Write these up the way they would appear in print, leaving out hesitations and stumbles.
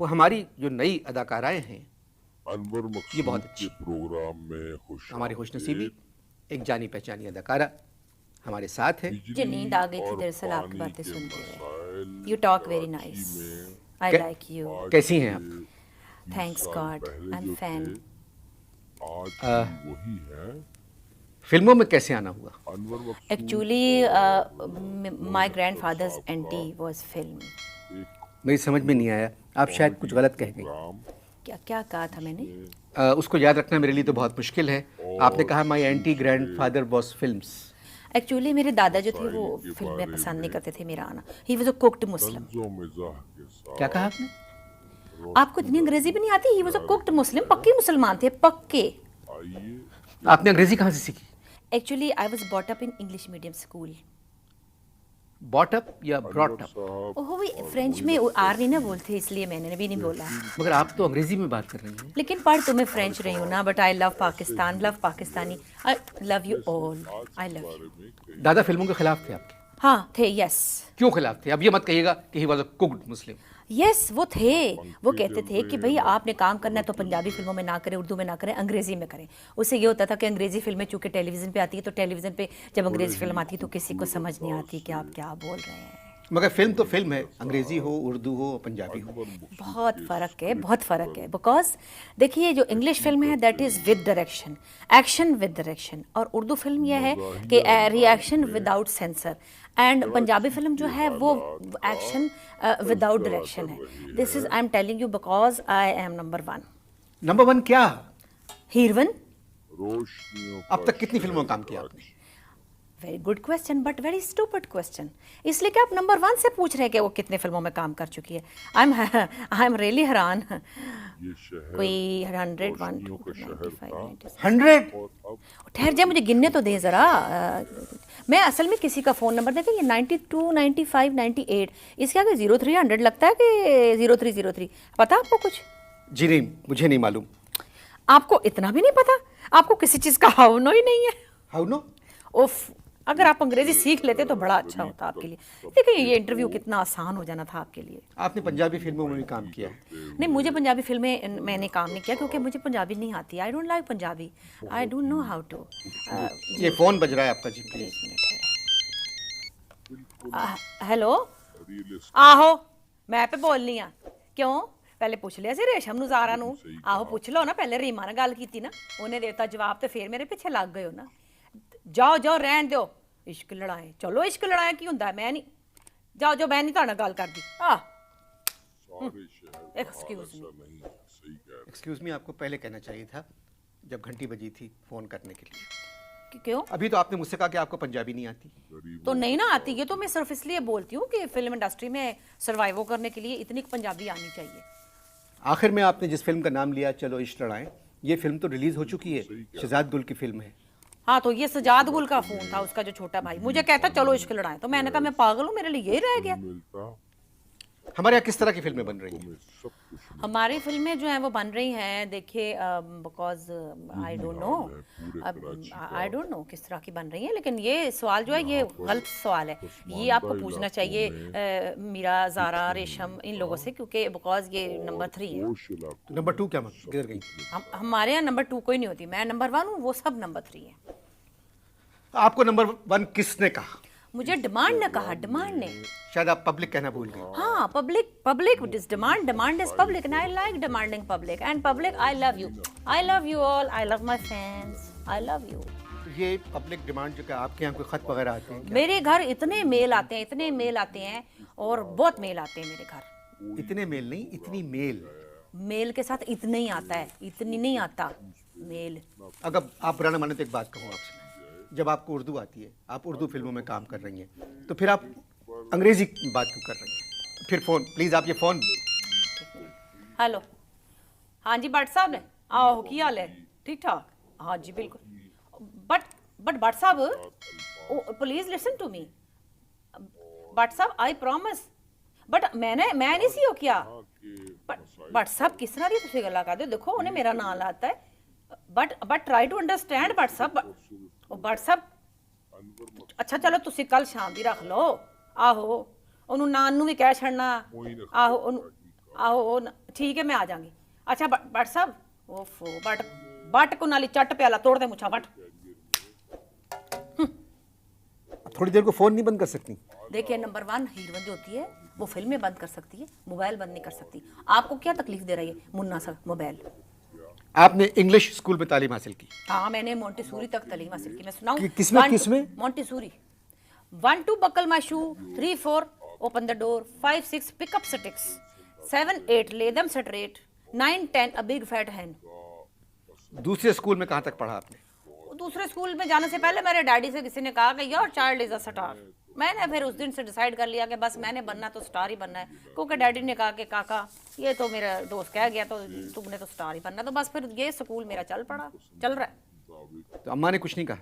वो हमारी जो नई अदाकाराएं हैं अनवर ये बहुत मकसूद अच्छी, के प्रोग्राम में हमारी खुशनसीबी खुशामदीद। एक जानी पहचानी अदाकारा हमारे साथ है। मुझे नींद आ गई थी और दरअसल आपकी पानी बातें के सुनते हुए। मसाइल you talk very Karachi nice, में आई कै, लाइक यू। आज कैसी हैं से आप? 20 थैंक्स साल गॉड, पहले आई एम जो फैन। थे आज आ, भी वही है। फिल्मों में कैसे आना हुआ? अनवर मकसूद एक्चुअली और माय रोहित ग्रैंडफादर्स साहब का एंटी वाज फिल्म। एक मेरी समझ में नहीं आया, आप शायद कुछ गलत कह गई। प्रोग्राम क्या क्या कहा था मैंने? उसको याद रखना मेरे लिए तो बहुत मुश्किल है। आपने कहा my anti grand father was films. Actually मेरे दादा जो थे वो के फिल्में बारे पसंद नहीं में करते थे मेरा आना। ही वाज अ कुक्ड मुस्लिम। तंज़ो मिज़ाह के साथ क्या कहा आपने? आपको इतनी अंग्रेजी भी नहीं आती? ही वाज अ कुक्ड मुस्लिम, पक्के मुसलमान थे, पक्के। आइए आपने अंग्रेजी कहाँ से सीखी? Actually I was bought up in English medium school. Bought up या ब्रॉट अनवर अप? साहब ओह वो फ्रेंच में आर नहीं ना बोलते, इसलिए मैंने भी नहीं बोला। मगर आप तो अंग्रेजी में बात कर रही हैं। लेकिन पढ़ तो मैं फ्रेंच रही हूँ ना, but I love Pakistan, love Pakistani, I love you all, I love you. बारे में कई दादा फिल्मों के खिलाफ थे आपके? हाँ थे, यस क्यों खिलाफ थे? अब ये मत कहिएगा कि he was a cooked Muslim. Yes वो थे। वो कहते थे कि भाई आपने काम करना है तो पंजाबी फिल्मों में ना करें, उर्दू में ना करें, अंग्रेजी में करें। उससे ये होता था कि अंग्रेजी फिल्में चूंकि टेलीविज़न पे आती है तो टेलीविज़न पे जब अंग्रेजी फिल्म आती है तो किसी को समझ नहीं आती कि आप क्या बोल रहे हैं। मगर फिल्म तो फिल्म है, अंग्रेजी हो, उर्दू हो, पंजाबी हो। बहुत फ़र्क है, बहुत फ़र्क है। बिकॉज देखिए जो इंग्लिश फिल्म है that is with direction, action with direction, और उर्दू फिल्म यह है कि reaction without sensor, and Punjabi film जो है वो एक्शन विदाउट डायरेक्शन है। This is I am telling you because I M number 1। Number one क्या? हीरोइन। रोशनियों अब तक कितनी फिल्मों में काम किया आपने? Very good question but very stupid question. इसलिए कि आप नंबर 1 से पूछ रहे हैं कि वो कितने फिल्मों में काम कर चुकी है। आई एम रियली हैरान। ये शहर कोई 100, 1, रोशनियों 2, का शहर 95, था 96। 100? और अब ठहर जाए, मुझे गिनने तो दें ज़रा। मैं असल में किसी का फ़ोन नंबर देखें, ये 92, 95, 98, इसके आगे 0300 लगता है कि 0303? पता आपको कुछ? जी नहीं, मुझे नहीं मालूम। आपको इतना भी नहीं पता? आपको किसी चीज़ का हाव नो ही नहीं है? How no? उफ, अगर आप अंग्रेजी सीख लेते तो बड़ा अच्छा होता आपके लिए। देखिए ये इंटरव्यू कितना आसान हो जाना था आपके लिए। आपने पंजाबी फिल्मों में भी काम किया है। नहीं, मुझे पंजाबी फिल्में मैंने काम नहीं किया क्योंकि मुझे पंजाबी नहीं आती। I don't like Punjabi, I don't know how to. ये फोन बज रहा है आपका जी, प्लीज। एक मिनट है। हेलो, रियलिस्ट आहो मैं पे बोलनी आ। क्यों? पहले ਪੁੱਛ ਲਿਆ ਸੀ ਰੇਸ਼ਮ ਨੂੰ, ਜ਼ਾਰਾ ਨੂੰ। ਆਹੋ ਪੁੱਛ ਲਓ ਨਾ, ਪਹਿਲੇ ਰੀਮਾ ਨਾਲ ਗੱਲ ਕੀਤੀ ਨਾ, ਉਹਨੇ ਦੇਤਾ ਜਵਾਬ ਤੇ ਫੇਰ ਮੇਰੇ ਪਿੱਛੇ ਲੱਗ ਗਏ ਹੋ ਨਾ। ਜਾਓ ਜਾਓ, ਰਹਿਣ ਦਿਓ ਇਸ਼ਕ ਲੜਾਏ। ਚਲੋ ਇਸ਼ਕ ਲੜਾਇਆ ਕੀ ਹੁੰਦਾ, ਮੈਂ ਨਹੀਂ, ਜਾਓ ਜਾਓ, ਮੈਂ ਨਹੀਂ ਤੁਹਾਡੇ ਨਾਲ ਗੱਲ ਕਰਦੀ। ਆ सारे शहर एक्सक्यूज मी। नहीं है, सही कह रहे एक्सक्यूज मी आपको पहले कहना चाहिए था जब घंटी बजी थी फोन करने के लिए। क्यों? अभी तो आपने मुझसे कहा कि आपको पंजाबी नहीं आती। तो नहीं ना आती, ये तो मैं सिर्फ इसलिए बोलती हूँ कि फिल्म इंडस्ट्री में सर्वाइव करने के लिए इतनी पंजाबी आनी चाहिए। आखिर में आपने जिस फिल्म का नाम लिया चलो इश्क लड़ाएं, ये फिल्म तो रिलीज हो चुकी है, शहजाद गुल की फिल्म है। हाँ, तो ये सजाद गुल का फोन था, उसका जो छोटा भाई मुझे कहता चलो इश्क लड़ाएं, तो मैंने कहा मैं पागल हूँ, मेरे लिए यही रह गया। मिलता हमारे यहाँ किस तरह की फिल्में बन रही हैं? में सब कुछ हमारी फिल्में जो हैं वो बन रही हैं, देखिए because I don't no, I don't no किस तरह की बन रही हैं, लेकिन ये सवाल जो है ये गलत सवाल है। ये आपको पूछना चाहिए मीरा, ज़ारा, रेशम, इन लोगों से, क्योंकि बिकॉज ये नंबर 3 है। होश इलाकों तो नंबर 2 क्या मत किधर गई? हमारे यहाँ नंबर 2 कोई नहीं होती, मैं नंबर 1 हूँ, वो सब नंबर 3 है। आपको नंबर 1 किसने कहा? मुझे डिमांड ने कहा, डिमांड ने। शायद आप पब्लिक कहना भूल गए। हाँ, public is demand, demand is public, and I like demanding public, and public I love you all, I love my fans, I love you. ये पब्लिक डिमांड जो कि आपके यहाँ कोई खत वगैरह आते हैं क्या? मेरे घर इतने मेल आते हैं, इतने मेल आते हैं, और बहुत मेल आते हैं मेरे घर। इतने मेल नहीं, इतनी मेल। मेल के साथ इतने ही आता है, इतनी नहीं आता मेल। अगर आप बुरा ना माने तो एक बात कहूँ आपसे, जब आपको उर्दू आती है, आप उर्दू फिल्मों में काम कर रही हैं, तो फिर आप अंग्रेजी में बात क्यों कर रही हैं? फिर फ़ोन प्लीज़, आप ये फ़ोन। हेलो, हाँ जी भट्ट साहब ने, आहो की हाल है? ठीक ठाक? हाँ जी बिल्कुल। बट भट्ट साहब please listen to me. Bhatt साहब आई प्रॉमिस, बट मैं नहीं सी हो क्या। भट्ट साहब किस तरह दी तुसीं गल्लां करदे हो? देखो उन्हें मेरा नाम लाता है, but try to understand Bhatt साहब। भट्ट साहब अच्छा चलो तुसीं कल शाम दी रख लो। आहो ਉਹਨੂੰ ਨਾਨ ਨੂੰ ਵੀ ਕਹਿ ਛੱਡਣਾ। ਆਹੋ ਉਹਨੂੰ आओ ठीक है मैं आ जाऊंगी। अच्छा बट साहब ओफो बट को नाली चट प्याला तोड़ दे मुछा बट। थोड़ी देर को फ़ोन नहीं बंद कर सकती? देखिए नंबर 1 हीरोइन जो होती है वो फिल्में बंद कर सकती है, मोबाइल बंद नहीं कर सकती। आपको क्या तकलीफ दे रही है मुन्ना सा मोबाइल? आपने इंग्लिश स्कूल में तालीम हासिल की? हाँ मैंने मोंटेसूरी तक तालीम हासिल की। मैं सुनाऊं किसमें? मोंटेसूरी। 1 2 buckle my shoe, 3 4 open the door, 5 6 pick up sticks, 7 8 lay them straight, 9 10 a big fat hen। दूसरे स्कूल में कहाँ तक पढ़ा आपने? दूसरे स्कूल में जाने से पहले मेरे डैडी से किसी ने कहा कि your child is a star. मैंने फिर उस दिन से डिसाइड कर लिया कि बस मैंने बनना तो स्टार ही बनना है, क्योंकि डैडी ने कहा कि काका ये तो मेरा दोस्त कह गया तो तुमने तो स्टार ही बनना। तो बस फिर ये स्कूल मेरा चल रहा है। तो अम्मा ने कुछ नहीं कहा?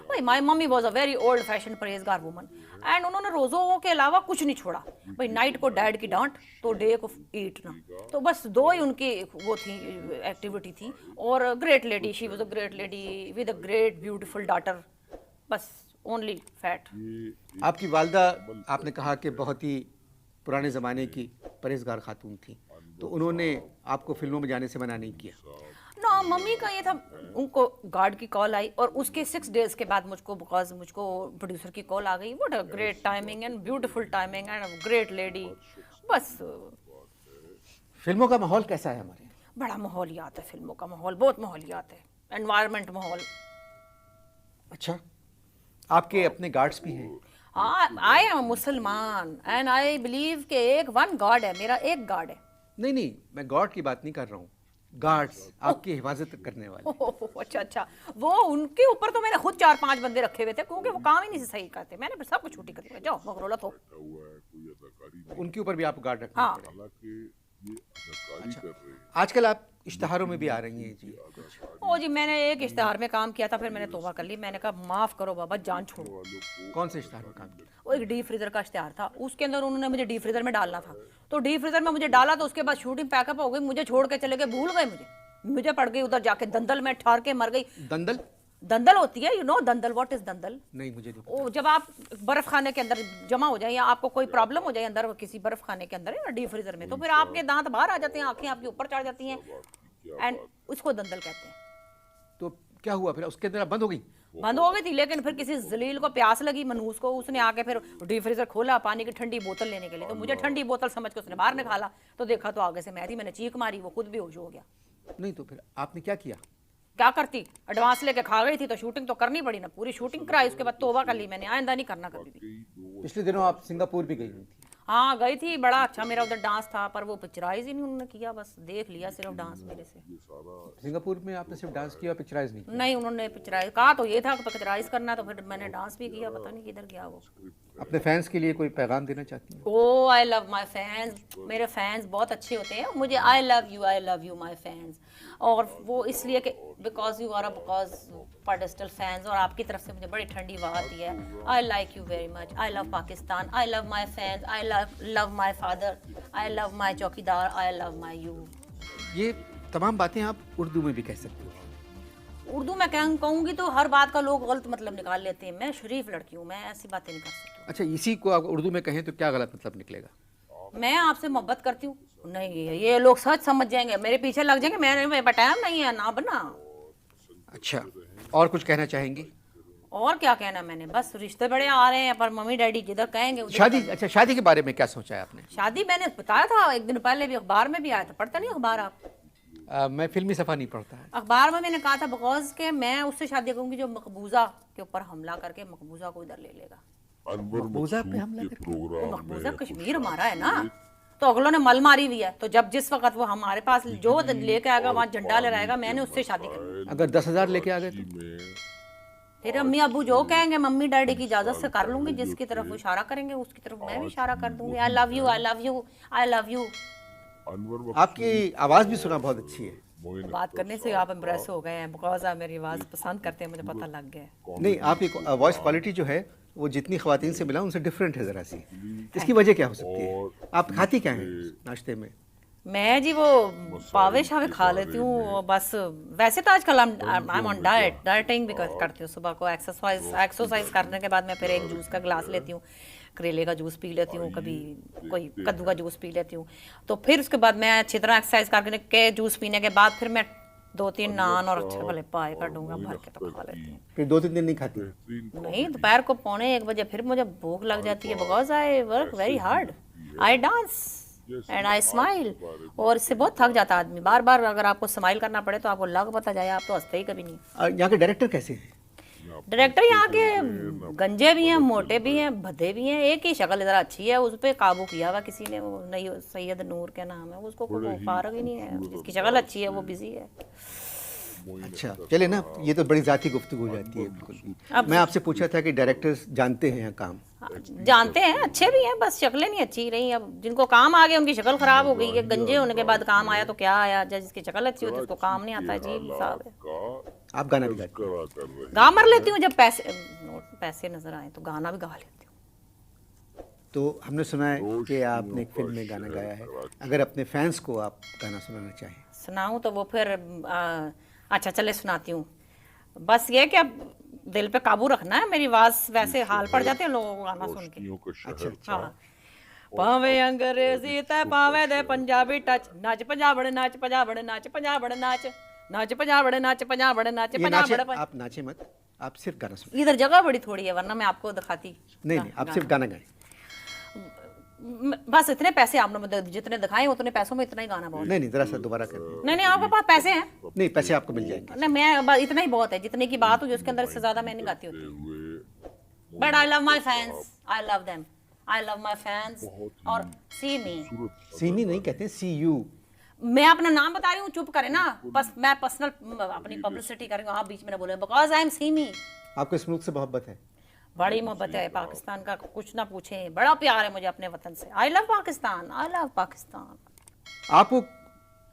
भाई my mummy was a very old fashion परहेजगार वुमन एंड उन्होंने रोज़ों के अलावा कुछ नहीं छोड़ा। भाई नाइट को डैड की डांट तो डे को ईट ना, तो बस 2 ही उनकी वो थी एक्टिविटी थी। और great lady, she was a great lady with a great beautiful daughter, बस ओनली फैट। आपकी वालदा आपने कहा कि बहुत ही पुराने ज़माने की परहेजगार खातून थी, तो उन्होंने आपको फिल्मों में जाने से मना नहीं किया? ना मम्मी का ये था, उनको गार्ड की कॉल आई और उसके 6 डेज के बाद मुझको प्रोड्यूसर की कॉल आ गई। What a great timing and beautiful timing and great lady. बस फिल्मों का माहौल कैसा है हमारे? बड़ा माहौलियात है फिल्मों का माहौल, बहुत माहौलियात है, एनवायरनमेंट माहौल। अच्छा, आपके अपने गार्ड्स भी हैं? हाँ आई एम मुसलमान एंड आई बिलीव कि एक वन गॉड है, मेरा एक गॉड है। नहीं, मैं गॉड की बात नहीं कर रहा हूँ, गार्ड्स आपकी हिफाजत करने वाले। अच्छा, वो उनके ऊपर तो मैंने खुद 4-5 बंदे रखे हुए थे, क्योंकि वो काम ही नहीं सही करते। मैंने फिर सबको छुट्टी कर दी, जाओ मगरोला तो। उनके ऊपर भी आप गार्ड रखना हाँ। पड़ेगा। ये अदाकारी कर रहे हैं। आजकल आप इश्तहारों में भी आ रही हैं जी कुछ? ओ जी मैंने एक इश्तहार में काम किया था, फिर मैंने तौबा कर ली। मैंने कहा माफ करो बाबा, जान छोड़ो। कौन से इश्तहार में काम किया? वो एक डीप फ्रीजर का इश्तहार था, उसके अंदर उन्होंने मुझे डीप फ्रीजर में डालना था। तो डीप फ्रीजर में मुझे डाला तो उसके बाद शूटिंग पैकअप हो गई, मुझे छोड़ के चले गए, भूल गए मुझे पड़ गई उधर जाके दंदल में, ठार के मर गई। दंदल होती है, यू नो दंदल, व्हाट इज दंदल? नहीं मुझे नहीं पता। ओ जब आप बर्फ खाने के अंदर जमा हो जाए या आपको कोई प्रॉब्लम हो जाए अंदर किसी बर्फ खाने के अंदर या डीप फ्रीजर में, तो फिर आपके दांत बाहर आ जाते हैं, आंखें आपके ऊपर चढ़ जाती हैं एंड उसको दंदल कहते हैं। तो क्या हुआ फिर? उसके अंदर आप बंद हो गई? बंद हो गई थी, लेकिन फिर किसी जलील को प्यास लगी, मनूस को, उसने आके फिर डीप फ्रीजर खोला पानी की ठंडी बोतल लेने के लिए। तो मुझे ठंडी बोतल समझ के उसने बाहर निकाला, तो देखा तो आगे से मैं थी। मैंने चीख मारी, वो खुद बेहोश हो गया। नहीं तो फिर आपने क्या किया? क्या करती, एडवांस लेके खा गई थी तो शूटिंग तो करनी पड़ी ना, पूरी शूटिंग कराई, उसके बाद तौबा कर ली मैंने, आइंदा नहीं करना कभी भी। पिछले दिनों आप सिंगापुर भी गई हुई थी? हाँ गई थी, बड़ा अच्छा मेरा उधर डांस था, पर वो पिक्चराइज ही नहीं उन्होंने किया, बस देख लिया सिर्फ डांस मेरे से। सिंगापुर में आपने सिर्फ डांस किया, पिक्चराइज नहीं? नहीं उन्होंने पिक्चराइज कहा तो ये था कि पिक्चराइज करना, तो फिर मैंने डांस भी किया, पता नहीं किधर गया वो। अपने फैंस के लिए कोई पैगाम देना चाहती हैं? Oh I love my fans, मेरे फैंस बहुत अच्छे होते हैं मुझे। I love you my fans. और वो इसलिए कि because you are because pedestal fans, और आपकी तरफ से मुझे बड़ी ठंडी हवा आती है। I like you very much, I love Pakistan, I love my fans, I love my father, I love माई चौकीदार, आई लव माई यू। ये तमाम बातें आप उर्दू में भी कह सकते हो? उर्दू में कहूँगी तो हर बात का लोग गलत मतलब निकाल लेते हैं। मैं शरीफ लड़की हूँ, मैं ऐसी बातें नहीं कर सकती। अच्छा, इसी को आप उर्दू में कहें तो क्या गलत मतलब निकलेगा? मैं आपसे मोहब्बत करती हूँ, नहीं ये लोग सच समझ जाएंगे, मेरे पीछे लग जाएंगे, मेरे टाइम नहीं है ना बना। अच्छा, और कुछ कहना चाहेंगी? और क्या कहना, मैंने बस रिश्ते बड़े आ रहे हैं, पर मम्मी डैडी जिधर कहेंगे उधर शादी? करेंगे। अच्छा, शादी के बारे में क्या सोचा है आपने? शादी मैंने बताया था एक दिन पहले भी, अखबार में भी आया था। पढ़ता नहीं अखबार आप? मैं फिल्मी सफ़ा नहीं पढ़ता है। अखबार में मैंने कहा था बिकॉज के मैं उससे शादी करूंगी जो मकबूजा के ऊपर हमला करके मकबूजा को इधर ले लेगा। अनवर मकबूजा पे मकसूद हमला के करके? प्रोग्राम में मकबूजा कश्मीर हमारा है ना, तो अगलों ने मल मारी हुई है, तो जब जिस वक्त वो हमारे पास जो लेके आएगा वहाँ झंडा लहराएगा, मैंने उससे शादी करनी। अगर 10,000 लेके आ गए तो? फिर अम्मी अबू जो कहेंगे मम्मी डैडी की इजाजत से कर लूंगी, जिसकी तरफ वो इशारा करेंगे उसकी तरफ मैं भी इशारा कर दूंगी। आई love you, I love you, I love you. Anwar आपकी आवाज़ भी सुना बहुत अच्छी है। बात करने से आप इम्प्रेस हो गए हैं, बिकॉज आप मेरी आवाज़ पसंद करते हैं, मुझे पता लग गया है। नहीं, आपकी वॉइस क्वालिटी जो है वो जितनी ख्वातीन से मिला उनसे डिफरेंट है ज़रा सी। इसकी वजह क्या हो सकती है? आप खाती क्या हैं नाश्ते में? मैं जी वो पावे शावे खा लेती हूँ बस। वैसे तो आजकल आई एम ऑन डाइटिंग भी करती हूँ। सुबह को एक्सरसाइज करने के बाद मैं फिर एक जूस का गिलास लेती हूँ। करेले का जूस पी लेती हूँ, कभी कोई कद्दू का जूस पी लेती हूँ। तो फिर उसके बाद मैं अच्छी तरह एक्सरसाइज करके के जूस पीने के बाद फिर मैं 2-3 नान और अच्छे भले पाए का डूंगा भर के तो खा लेती हूँ। फिर 2-3 दिन नहीं खाती? नहीं, दोपहर को 1:45 बजे फिर मुझे भूख लग जाती है, because I work very hard, I dance and I smile. और इससे बहुत थक जाता है आदमी, बार बार अगर आपको स्माइल करना पड़े तो आपको लग पता जाए, आप तो हंसते ही कभी नहीं। यहाँ के डायरेक्टर कैसे हैं? डायरेक्टर यहाँ के गंजे भी हैं, मोटे भी हैं, भद्दे भी हैं। एक ही शक्ल इधर अच्छी है, उस पर काबू किया हुआ किसी ने, वो नहीं सैयद नूर के नाम है, उसको कोई फारग ही नहीं है। जिसकी शक्ल अच्छी है वो बिजी है। अच्छा चले ना, ये तो बड़ी ज़ाती गुफ्तगू हो जाती है बिल्कुल। मैं आपसे पूछा था कि डायरेक्टर्स जानते हैं यहाँ काम? जानते हैं, अच्छे भी हैं, बस शक्लें नहीं अच्छी रही। अब जिनको काम आ गया उनकी शक्ल खराब हो गई है। गंजे होने के बाद काम आया तो क्या आया, जिसकी शक्ल अच्छी होती है उसको काम नहीं आता है। जी साहब है। आप गाना भी गाते हैं? गा मर लेती हूँ, जब पैसे नजर आए तो गाना भी गा लेती हूँ। तो हमने सुना है कि आपने एक फिल्म में गाना गाया है, अगर अपने फैंस को आप गाना सुनाना चाहें? सुनाऊँ तो वो फिर अच्छा चले सुनाती हूँ। बस ये कि अब दिल पे काबू रखना है, मेरी आवाज़ वैसे हाल पड़ जाते हैं लोगों को गाना सुन के। अच्छा हाँ, पावे अंग्रेजी ते पावे दे पंजाबी टच, नाच पंजाबड़ नाच पंजाबड़ नाच पंजाबड़ नाच, नाच पंजाबड़ नाच पंजाबड़ नाच ये नाचे, पंजाबड़। आप नाचे मत, आप सिर्फ गाना सुनाए। इधर जगह बड़ी थोड़ी है, वरना मैं आपको दिखाती। नहीं नहीं, आप सिर्फ गाना गाएं। बस इतने पैसे आपने मुझे जितने दिखाए उतने पैसों में इतना ही गाना बहुत। नहीं नहीं, जरा सा दोबारा कर। नहीं, आपके पास पैसे हैं? नहीं, पैसे आपको मिल जाएंगे। नहीं, मैं बस इतना ही बहुत है, जितने की बात हुई उसके अंदर इससे ज्यादा मैं नहीं गाती होती। But I love my fans, I love them, I love my fans. और सी मी, सी मी नहीं कहते, सी यू। मैं अपना नाम बता रही हूँ, चुप करे ना। बस मैं पर्सनल अपनी पब्लिसिटी कर रही हूँ, आप बीच में ना बोले, बिकॉज आई एम सी मी। आपको इस मुल्क से मोहब्बत है? बड़ी मोहब्बत है पाकिस्तान का, कुछ ना पूछें, बड़ा प्यार है मुझे अपने वतन से। आई लव पाकिस्तान, आई लव पाकिस्तान। आपको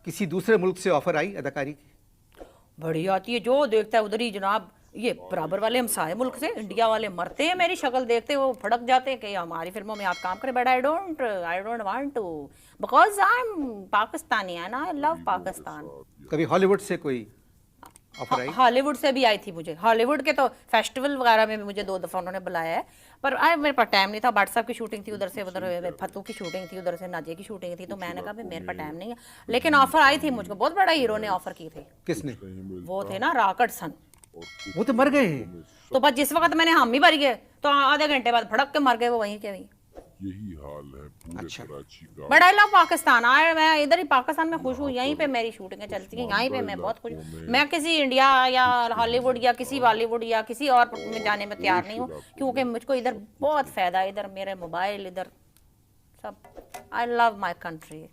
किसी दूसरे मुल्क से ऑफर आई अदाकारी की? बड़ी आती है, जो देखता है उधर ही जनाब। ये बराबर वाले हमसाए मुल्क से इंडिया वाले मरते हैं मेरी शक्ल देखते, वो फड़क जाते हैं कि हमारी फिल्मों में आप काम करें। But I don't want to, because I am Pakistani and I love Pakistan. कभी हॉलीवुड से कोई ऑफर आई? हॉलीवुड से भी आई थी मुझे। हॉलीवुड के तो फेस्टिवल वगैरह में भी मुझे 2 दफ़ा उन्होंने बुलाया है, पर मेरे पास टाइम नहीं था। भट्ट साहब की शूटिंग थी उधर से, उधर फतू की शूटिंग थी, उधर से नाजिया की शूटिंग थी, तो मैंने कहा मेरे पास टाइम नहीं है। लेकिन ऑफर आई थी मुझको, बहुत बड़ा हीरो ने ऑफर की थी। किसने? वो थे ना राकटसन। वो तो मर गए हैं। तो बस जिस वक्त मैंने हम ही भर गए तो आधे घंटे बाद भड़क के मर गए वो वहीं के वहीं। यही हाल है पूरे कराची का। But I love Pakistan. मैं इधर ही पाकिस्तान में खुश हूँ, यहीं पे मेरी शूटिंगें चलती हैं, यहीं पे मैं बहुत खुश हूँ। मैं किसी इंडिया या हॉलीवुड या किसी बॉलीवुड या किसी और में जाने में तैयार नहीं हूँ, क्योंकि मुझको इधर बहुत फ़ायदा है। इधर मेरे मोबाइल, इधर सब। आई लव माई कंट्री।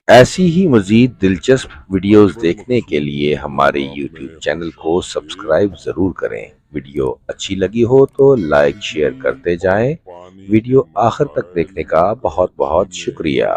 ऐसी ही मज़ीद दिलचस्प वीडियोस देखने के लिए हमारे YouTube चैनल को सब्सक्राइब ज़रूर करें। वीडियो अच्छी लगी हो तो लाइक शेयर करते जाएं। वीडियो आखिर तक देखने का बहुत बहुत शुक्रिया।